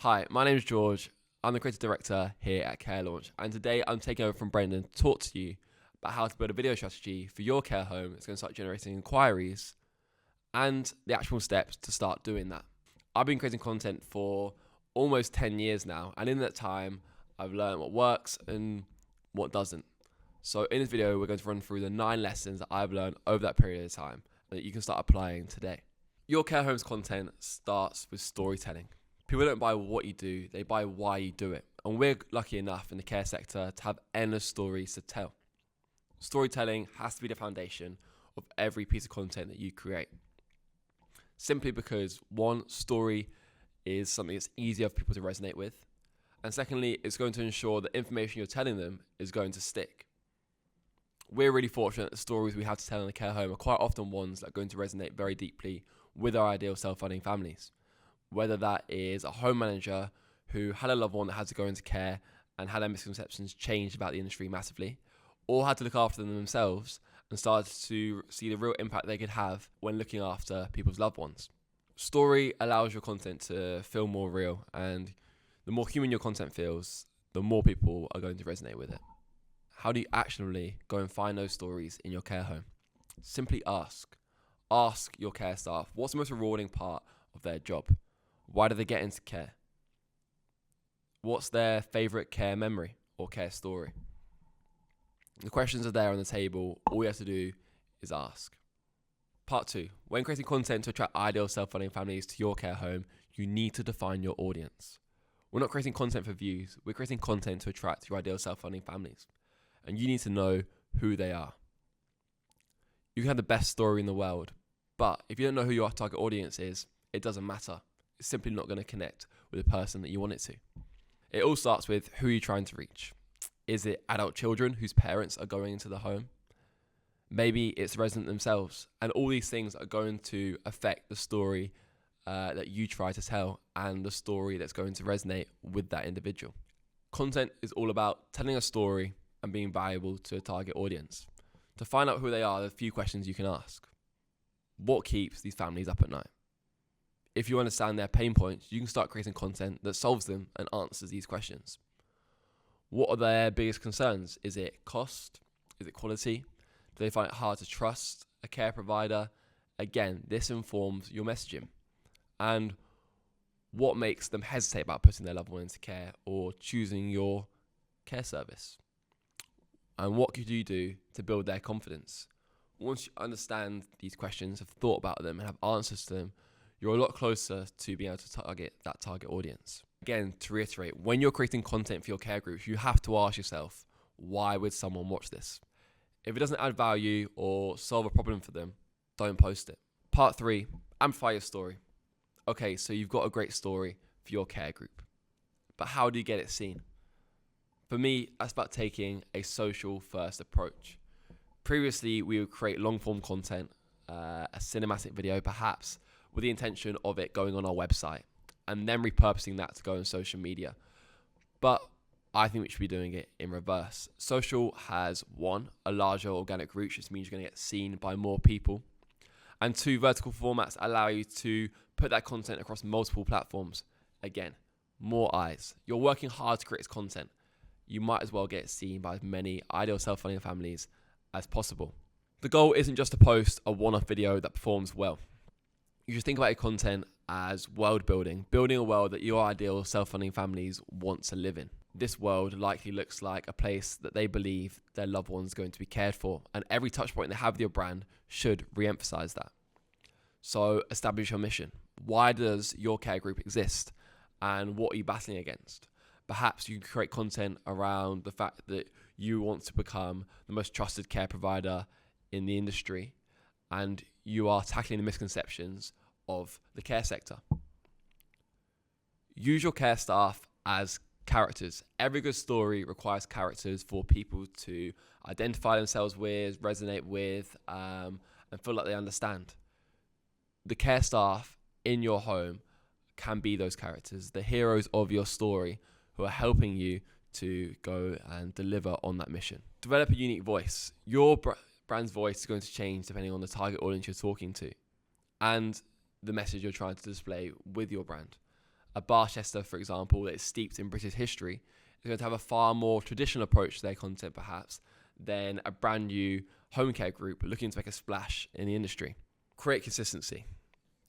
Hi, my name is George. I'm the creative director here at Care Launch, and today I'm taking over from Brendan to talk to you about how to build a video strategy for your care home that's going to start generating inquiries and the actual steps to start doing that. I've been creating content for almost 10 years now, and in that time, I've learned what works and what doesn't. So in this video, we're going to run through the 9 lessons that I've learned over that period of time that you can start applying today. Your care home's content starts with storytelling. People don't buy what you do, they buy why you do it. And we're lucky enough in the care sector to have endless stories to tell. Storytelling has to be the foundation of every piece of content that you create. Simply because one, story is something that's easier for people to resonate with. And secondly, it's going to ensure that information you're telling them is going to stick. We're really fortunate that the stories we have to tell in the care home are quite often ones that are going to resonate very deeply with our ideal self-funding families. Whether that is a home manager who had a loved one that had to go into care and had their misconceptions changed about the industry massively, or had to look after them themselves and started to see the real impact they could have when looking after people's loved ones. Story allows your content to feel more real, and the more human your content feels, the more people are going to resonate with it. How do you actionably go and find those stories in your care home? Simply ask. Ask your care staff, what's the most rewarding part of their job? Why do they get into care? What's their favourite care memory or care story? The questions are there on the table. All you have to do is ask. Part 2. When creating content to attract ideal self-funding families to your care home, you need to define your audience. We're not creating content for views. We're creating content to attract your ideal self-funding families. And you need to know who they are. You can have the best story in the world, but if you don't know who your target audience is, it doesn't matter. It's simply not going to connect with the person that you want it to. It all starts with who you're trying to reach. Is it adult children whose parents are going into the home? Maybe it's the resident themselves. And all these things are going to affect the story that you try to tell and the story that's going to resonate with that individual. Content is all about telling a story and being valuable to a target audience. To find out who they are, there are a few questions you can ask. What keeps these families up at night? If you understand their pain points, you can start creating content that solves them and answers these questions. What are their biggest concerns? Is it cost? Is it quality? Do they find it hard to trust a care provider? Again, this informs your messaging. And what makes them hesitate about putting their loved one into care or choosing your care service? And what could you do to build their confidence? Once you understand these questions, have thought about them and have answers to them, you're a lot closer to being able to target that target audience. Again, to reiterate, when you're creating content for your care groups, you have to ask yourself, why would someone watch this? If it doesn't add value or solve a problem for them, don't post it. Part 3, amplify your story. Okay, so you've got a great story for your care group, but how do you get it seen? For me, that's about taking a social first approach. Previously, we would create long form content, a cinematic video perhaps, with the intention of it going on our website and then repurposing that to go on social media. But I think we should be doing it in reverse. Social has 1, a larger organic reach, which means you're going to get seen by more people. And 2, vertical formats allow you to put that content across multiple platforms. Again, more eyes. You're working hard to create this content. You might as well get seen by as many ideal self-funding families as possible. The goal isn't just to post a one-off video that performs well. You should think about your content as world building a world that your ideal self-funding families want to live in. This world likely looks like a place that they believe their loved one's going to be cared for, and every touch point they have with your brand should re-emphasize that. So establish your mission. Why does your care group exist? And what are you battling against? Perhaps you can create content around the fact that you want to become the most trusted care provider in the industry, and you are tackling the misconceptions of the care sector. Use your care staff as characters. Every good story requires characters for people to identify themselves with, resonate with, and feel like they understand. The care staff in your home can be those characters, the heroes of your story who are helping you to go and deliver on that mission. Develop a unique voice. Your brand's voice is going to change depending on the target audience you're talking to and the message you're trying to display with your brand. A Barchester, for example, that is steeped in British history, is going to have a far more traditional approach to their content, perhaps, than a brand new home care group looking to make a splash in the industry. Create consistency.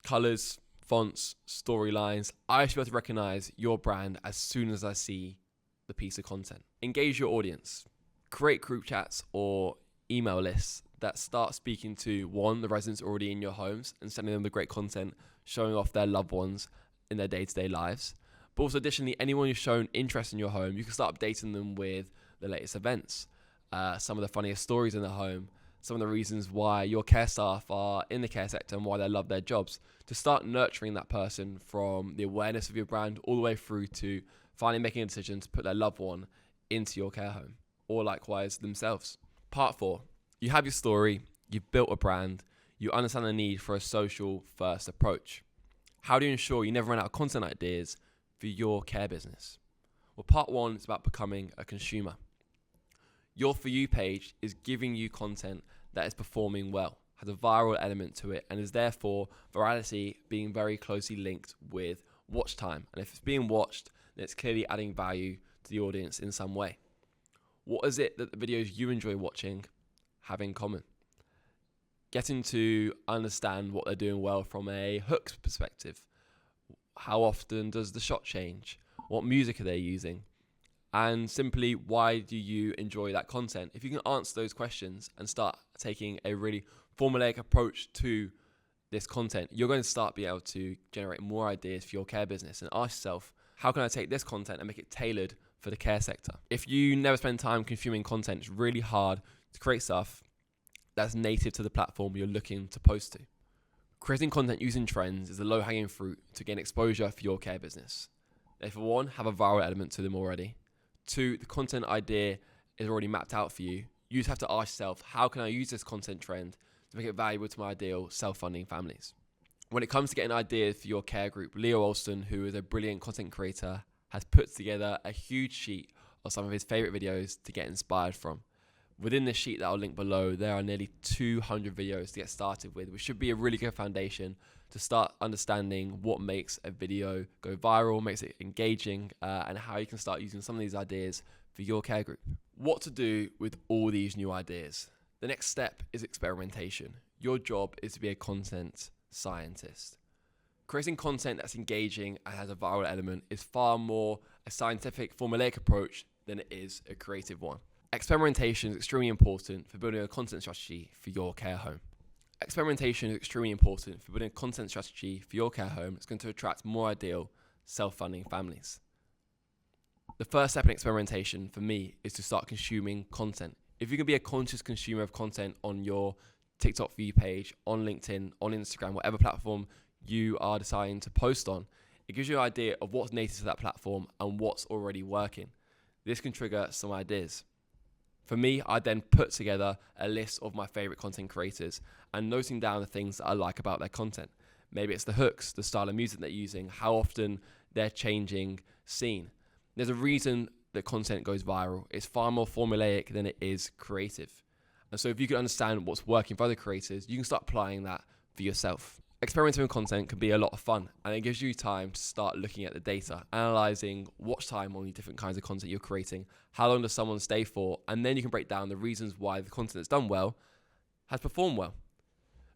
Colours, fonts, storylines. I should be able to recognise your brand as soon as I see the piece of content. Engage your audience. Create group chats or email lists that start speaking to, one, the residents already in your homes and sending them the great content, showing off their loved ones in their day-to-day lives. But also additionally, anyone who's shown interest in your home, you can start updating them with the latest events, some of the funniest stories in the home, some of the reasons why your care staff are in the care sector and why they love their jobs, to start nurturing that person from the awareness of your brand all the way through to finally making a decision to put their loved one into your care home, or likewise themselves. Part 4, you have your story, you've built a brand, you understand the need for a social first approach. How do you ensure you never run out of content ideas for your care business? Well, part 1 is about becoming a consumer. Your For You page is giving you content that is performing well, has a viral element to it, and is therefore virality being very closely linked with watch time. And if it's being watched, then it's clearly adding value to the audience in some way. What is it that the videos you enjoy watching have in common? Getting to understand what they're doing well from a hooks perspective. How often does the shot change? What music are they using? And simply, why do you enjoy that content? If you can answer those questions and start taking a really formulaic approach to this content, you're going to start being able to generate more ideas for your care business and ask yourself, how can I take this content and make it tailored for the care sector? If you never spend time consuming content, it's really hard to create stuff that's native to the platform you're looking to post to. Creating content using trends is the low-hanging fruit to gain exposure for your care business. They, for one, have a viral element to them already. 2, the content idea is already mapped out for you. You just have to ask yourself, how can I use this content trend to make it valuable to my ideal self-funding families? When it comes to getting ideas for your care group, Leo Olson, who is a brilliant content creator, has put together a huge sheet of some of his favorite videos to get inspired from. Within this sheet that I'll link below, there are nearly 200 videos to get started with, which should be a really good foundation to start understanding what makes a video go viral, makes it engaging, and how you can start using some of these ideas for your care group. What to do with all these new ideas? The next step is experimentation. Your job is to be a content scientist. Creating content that's engaging and has a viral element is far more a scientific, formulaic approach than it is a creative one. Experimentation is extremely important for building a content strategy for your care home. Experimentation is extremely important for building a content strategy for your care home that's going to attract more ideal self-funding families. The first step in experimentation for me is to start consuming content. If you can be a conscious consumer of content on your TikTok For You page, on LinkedIn, on Instagram, whatever platform you are deciding to post on, it gives you an idea of what's native to that platform and what's already working. This can trigger some ideas. For me, I then put together a list of my favorite content creators and noting down the things that I like about their content. Maybe it's the hooks, the style of music they're using, how often they're changing scene. There's a reason that content goes viral. It's far more formulaic than it is creative. And so if you can understand what's working for other creators, you can start applying that for yourself. Experimenting with content can be a lot of fun, and it gives you time to start looking at the data, analyzing watch time on the different kinds of content you're creating, how long does someone stay for, and then you can break down the reasons why the content that's done well has performed well.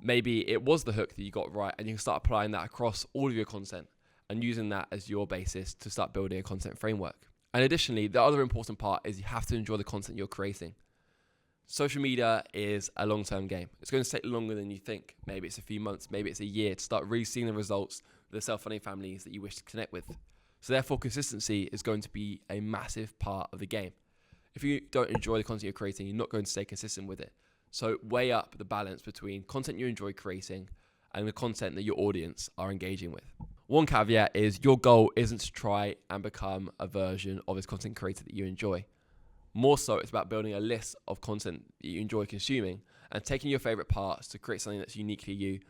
Maybe it was the hook that you got right, and you can start applying that across all of your content and using that as your basis to start building a content framework. And additionally, the other important part is you have to enjoy the content you're creating. Social media is a long-term game. It's going to take longer than you think. Maybe it's a few months, maybe it's a year to start really seeing the results of the self-funding families that you wish to connect with. So therefore, consistency is going to be a massive part of the game. If you don't enjoy the content you're creating, you're not going to stay consistent with it. So weigh up the balance between content you enjoy creating and the content that your audience are engaging with. One caveat is your goal isn't to try and become a version of this content creator that you enjoy. More so, it's about building a list of content that you enjoy consuming and taking your favorite parts to create something that's uniquely you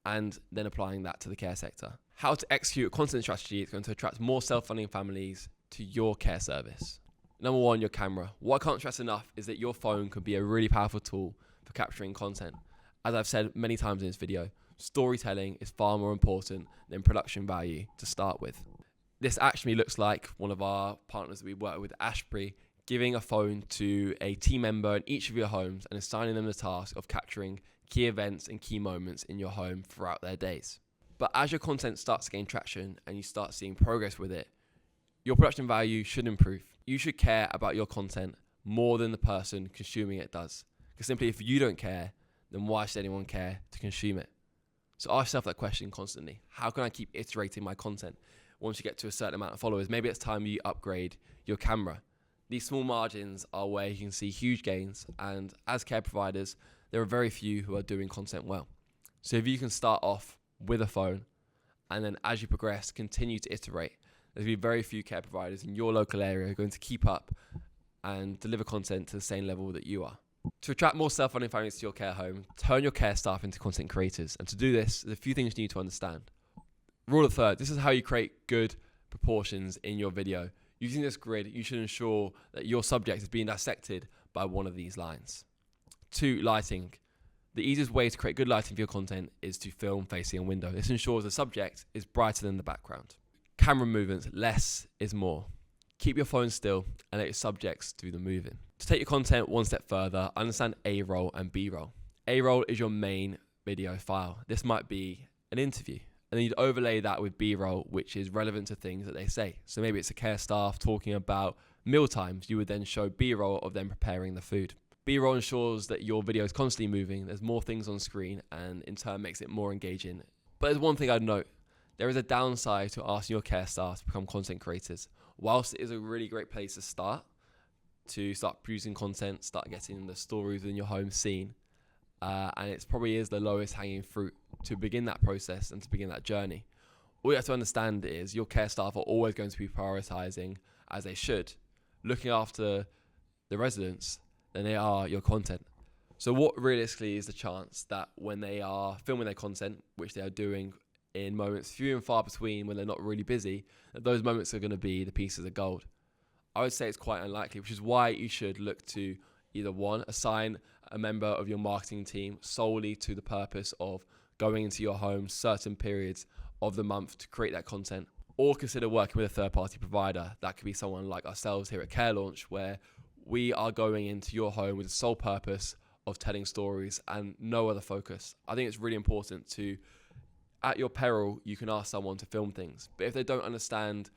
and then applying that to the care sector. How to execute a content strategy is going to attract more self-funding families to your care service. Number 1, your camera. What I can't stress enough is that your phone can be a really powerful tool for capturing content. As I've said many times in this video, storytelling is far more important than production value to start with. This actually looks like one of our partners that we work with, Ashbury, giving a phone to a team member in each of your homes and assigning them the task of capturing key events and key moments in your home throughout their days. But as your content starts to gain traction and you start seeing progress with it, your production value should improve. You should care about your content more than the person consuming it does. Because simply if you don't care, then why should anyone care to consume it? So ask yourself that question constantly. How can I keep iterating my content? Once you get to a certain amount of followers, maybe it's time you upgrade your camera. These small margins are where you can see huge gains, and as care providers, there are very few who are doing content well. So if you can start off with a phone, and then as you progress, continue to iterate, there's going to be very few care providers in your local area who are going to keep up and deliver content to the same level that you are. To attract more self-funding families to your care home, turn your care staff into content creators. And to do this, there's a few things you need to understand. Rule of third, this is how you create good proportions in your video. Using this grid, you should ensure that your subject is being dissected by one of these lines. 2, lighting. The easiest way to create good lighting for your content is to film facing a window. This ensures the subject is brighter than the background. Camera movements, less is more. Keep your phone still and let your subjects do the moving. To take your content one step further, understand A-roll and B-roll. A-roll is your main video file. This might be an interview. And then you'd overlay that with B-roll, which is relevant to things that they say. So maybe it's a care staff talking about meal times. You would then show B-roll of them preparing the food. B-roll ensures that your video is constantly moving. There's more things on screen and in turn makes it more engaging. But there's one thing I'd note. There is a downside to asking your care staff to become content creators. Whilst it is a really great place to start producing content, start getting the stories in your home seen, and it probably is the lowest hanging fruit to begin that process and to begin that journey. All you have to understand is your care staff are always going to be prioritizing, as they should, looking after the residents than they are your content. So what realistically is the chance that when they are filming their content, which they are doing in moments few and far between when they're not really busy, that those moments are going to be the pieces of gold? I would say it's quite unlikely, which is why you should look to either one, assign a member of your marketing team solely to the purpose of going into your home certain periods of the month to create that content, or consider working with a third-party provider. That could be someone like ourselves here at Care Launch, where we are going into your home with the sole purpose of telling stories and no other focus. I think it's really important to, at your peril, you can ask someone to film things, but if they don't understand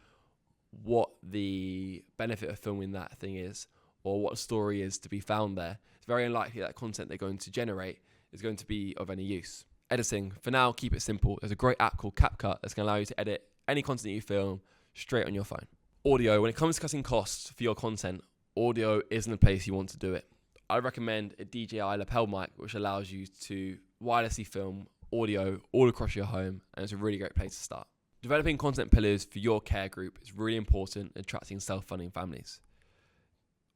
what the benefit of filming that thing is, or what story is to be found there, it's very unlikely that content they're going to generate is going to be of any use. Editing, for now, keep it simple. There's a great app called CapCut that's going to allow you to edit any content you film straight on your phone. Audio, when it comes to cutting costs for your content, audio isn't the place you want to do it. I recommend a DJI lapel mic, which allows you to wirelessly film audio all across your home, and it's a really great place to start. Developing content pillars for your care group is really important in attracting self-funding families.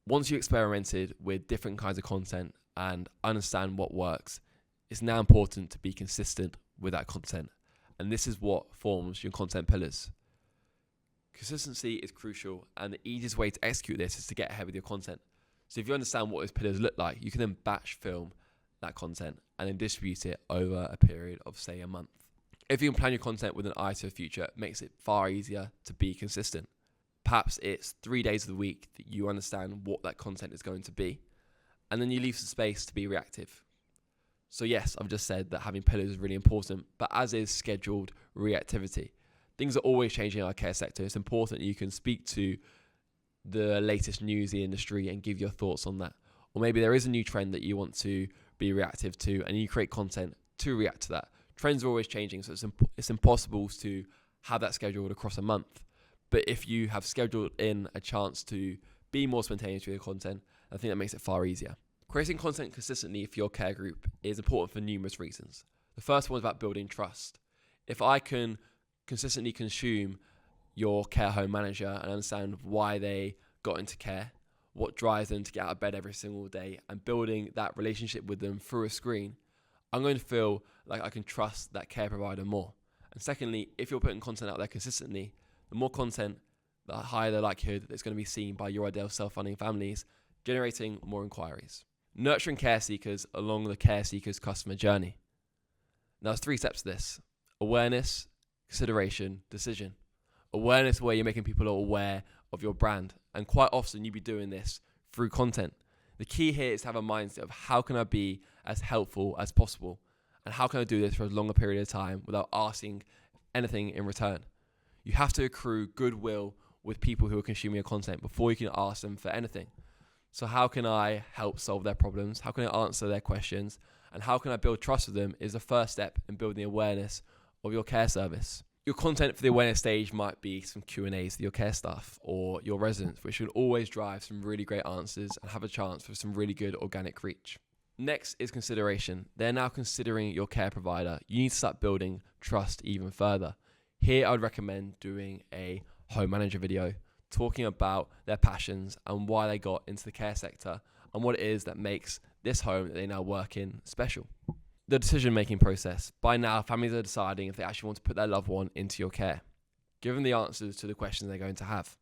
Once you experimented with different kinds of content and understand what works, it's now important to be consistent with that content. And this is what forms your content pillars. Consistency is crucial, and the easiest way to execute this is to get ahead with your content. So if you understand what those pillars look like, you can then batch film that content and then distribute it over a period of, say, a month. If you can plan your content with an eye to the future, it makes it far easier to be consistent. Perhaps it's 3 days of the week that you understand what that content is going to be, and then you leave some space to be reactive. So yes, I've just said that having pillars is really important, but as is scheduled reactivity. Things are always changing in our care sector. It's important that you can speak to the latest news in the industry and give your thoughts on that. Or maybe there is a new trend that you want to be reactive to, and you create content to react to that. Trends are always changing, so it's impossible to have that scheduled across a month. But if you have scheduled in a chance to be more spontaneous with your content, I think that makes it far easier. Creating content consistently for your care group is important for numerous reasons. The first one is about building trust. If I can consistently consume your care home manager and understand why they got into care, what drives them to get out of bed every single day, and building that relationship with them through a screen, I'm going to feel like I can trust that care provider more. And secondly, if you're putting content out there consistently, the more content, the higher the likelihood that it's going to be seen by your ideal self-funding families, generating more inquiries. Nurturing care seekers along the care seeker's customer journey. Now, there's 3 steps to this: awareness, consideration, decision. Awareness where you're making people aware of your brand. And quite often you'll be doing this through content. The key here is to have a mindset of how can I be as helpful as possible? And how can I do this for as long a period of time without asking anything in return? You have to accrue goodwill with people who are consuming your content before you can ask them for anything. So how can I help solve their problems? How can I answer their questions? And how can I build trust with them is the first step in building the awareness of your care service. Your content for the awareness stage might be some Q&As for your care staff or your residents, which should always drive some really great answers and have a chance for some really good organic reach. Next is consideration. They're now considering your care provider. You need to start building trust even further. Here I would recommend doing a home manager video talking about their passions and why they got into the care sector and what it is that makes this home that they now work in special. The decision-making process. By now, families are deciding if they actually want to put their loved one into your care. Give them the answers to the questions they're going to have.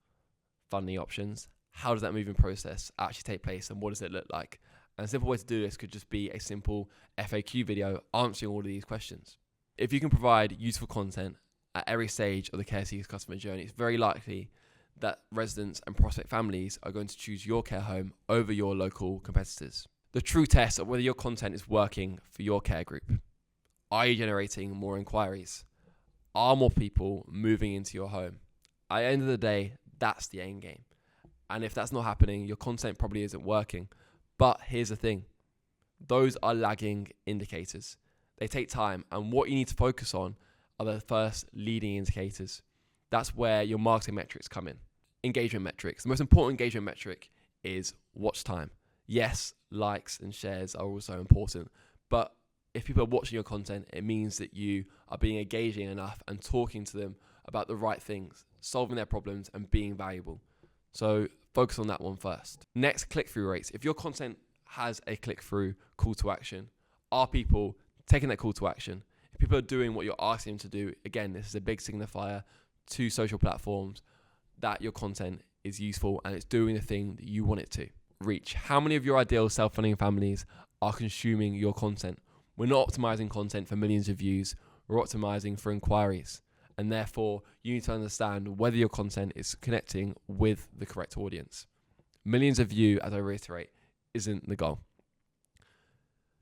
Funding options. How does that moving process actually take place and what does it look like? And a simple way to do this could just be a simple FAQ video answering all of these questions. If you can provide useful content at every stage of the care seeker's customer journey, it's very likely that residents and prospect families are going to choose your care home over your local competitors. The true test of whether your content is working for your care group. Are you generating more inquiries? Are more people moving into your home? At the end of the day, that's the end game. And if that's not happening, your content probably isn't working. But here's the thing. Those are lagging indicators. They take time. And what you need to focus on are the first leading indicators. That's where your marketing metrics come in. Engagement metrics. The most important engagement metric is watch time. Yes, likes and shares are also important, but if people are watching your content, it means that you are being engaging enough and talking to them about the right things, solving their problems and being valuable. So focus on that one first. Next, click-through rates. If your content has a click-through call to action, are people taking that call to action? If people are doing what you're asking them to do, again, this is a big signifier to social platforms that your content is useful and it's doing the thing that you want it to. Reach. How many of your ideal self-funding families are consuming your content? We're not optimizing content for millions of views. We're optimizing for inquiries. And therefore, you need to understand whether your content is connecting with the correct audience. Millions of views, as I reiterate, isn't the goal.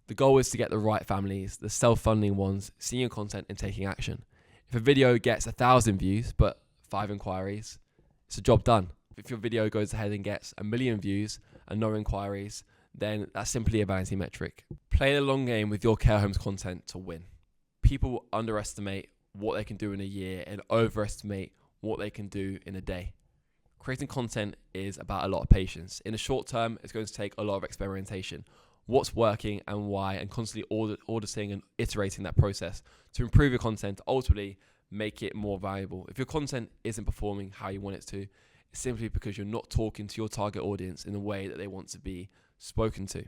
The goal is to get the right families, the self-funding ones, seeing your content and taking action. If a video gets 1,000 views, but 5 inquiries, it's a job done. If your video goes ahead and gets 1 million views and no inquiries, then that's simply a vanity metric. Play the long game with your care home's content to win. People underestimate what they can do in a year and overestimate what they can do in a day. Creating content is about a lot of patience. In the short term, it's going to take a lot of experimentation. What's working and why, and constantly auditing and iterating that process to improve your content, to ultimately make it more valuable. If your content isn't performing how you want it to, it's simply because you're not talking to your target audience in the way that they want to be spoken to.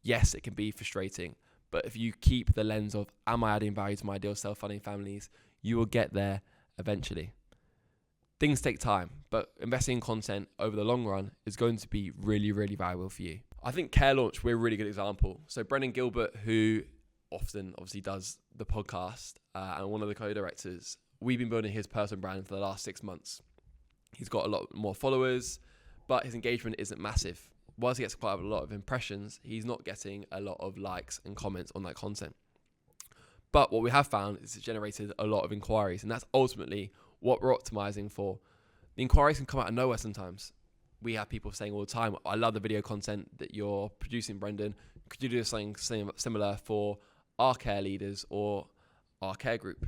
Yes, it can be frustrating, but if you keep the lens of, am I adding value to my ideal self-funding families, you will get there eventually. Things take time, but investing in content over the long run is going to be really, really valuable for you. I think Care Launch, we're a really good example. So Brendan Gilbert, who often obviously does the podcast and one of the co-directors, we've been building his personal brand for the last 6 months. He's got a lot more followers, but his engagement isn't massive. Whilst he gets quite a lot of impressions, he's not getting a lot of likes and comments on that content. But what we have found is it's generated a lot of inquiries, and that's ultimately what we're optimizing for. The inquiries can come out of nowhere sometimes. We have people saying all the time, I love the video content that you're producing, Brendan. Could you do something similar for our care leaders or our care group?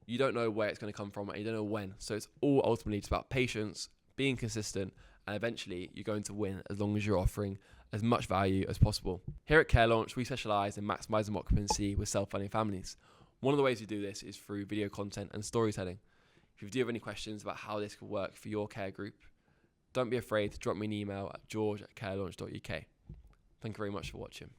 You don't know where it's going to come from and you don't know when. So it's all ultimately just about patience, being consistent, and eventually you're going to win as long as you're offering as much value as possible. Here at Care Launch, we specialize in maximising occupancy with self-funding families. One of the ways we do this is through video content and storytelling. If you do have any questions about how this could work for your care group, don't be afraid to drop me an email at george@carelaunch.uk. Thank you very much for watching.